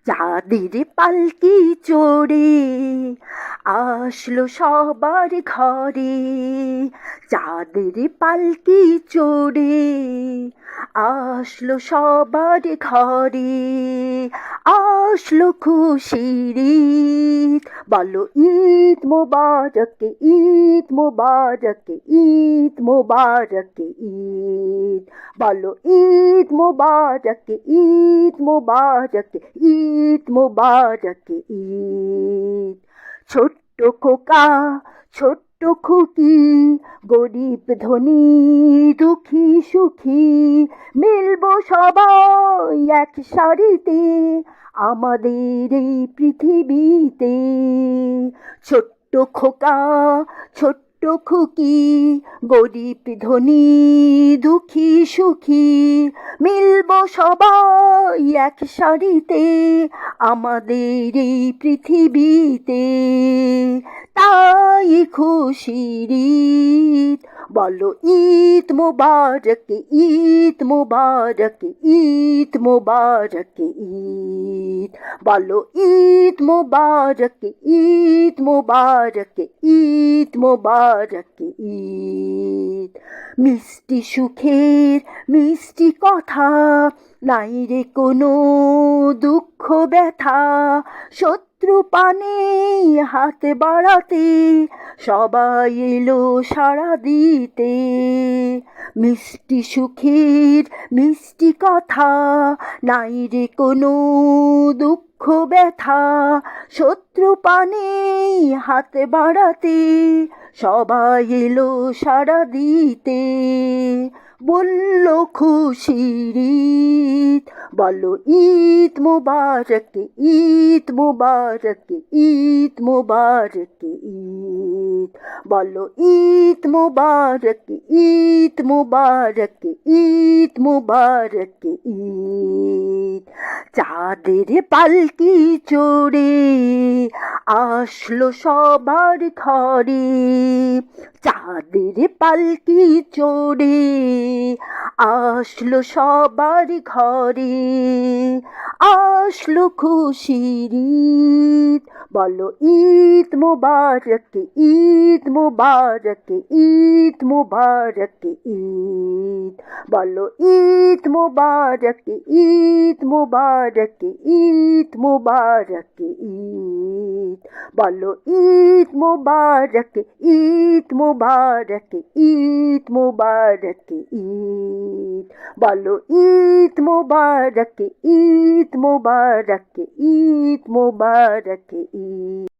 চাঁদের পালকি চড়ে আসলো সবার ঘরে, চাঁদের পালকি চড়ে আসলো সবার ঘরে, আসলো খুশির ঈদ, বলো ঈদ মোবারক, ঈদ মোবারক, ঈদ মোবারক, ঈদ বলো ঈদ মোবারক, ঈদ মোবারক, ঈদ মোবারক, ঈদ। ছোট্ট খোকা ছোট্ট খুকি, গরিব ধনী দুঃখী সুখী, মিলবো সবাই এক সারিতে আমাদের এই পৃথিবীতে। ছোট্ট খোকা ছোট্ট খুকি, গরিব ধনী দুঃখী সুখী, মিলবো সবাই এক সারিতে আমাদের এই পৃথিবীতে। তাই খুশির ঈদ, বলো ঈদ মোবারক, ঈদ মোবারক, ঈদ মোবারক, ঈদ বলো ঈদ মোবারক, ঈদ মোবারক, ঈদ মোবারক, ঈদ। মিষ্টি সুখের মিষ্টি কথা, নাই রে কোনো দুঃখ ব্যথা, শত্রু পানে হাত বাড়াতে সবাই এলো সাড়া দিতে। মিষ্টি সুখের মিষ্টি কথা, নাই রে কোনো দুঃখ ব্যথা, শত্রু পানে হাত বাড়াতে সবাই এলো সাড়া দিতে। বলল খুশির ঈদ, বলো ঈদ মোবারক, ঈদ মোবারক, ঈদ মোবারক, ঈদ বলো ঈদ মোবারক, ঈদ মোবারক, ঈদ মোবারক, ঈদ। চাঁদের পালকি চড়ে আসলো সবার ঘরে, চাঁদের পালকি চড়ে আসলো সবার ঘরে, আসলো খুশির ঈদ, বলো ঈদ মোবারক, ঈদ মোবারক, ঈদ মোবারক, ঈদ বলো ঈদ মোবারক, ঈদ মোবারক, ঈদ মোবারক, ঈদ বলো ঈদ মোবারক, ঈদ মোবারক, ঈদ মোবারক, ঈদ বলো ঈদ মোবারক, ঈদ মোবারক, ঈদ মোবারক, ঈদ।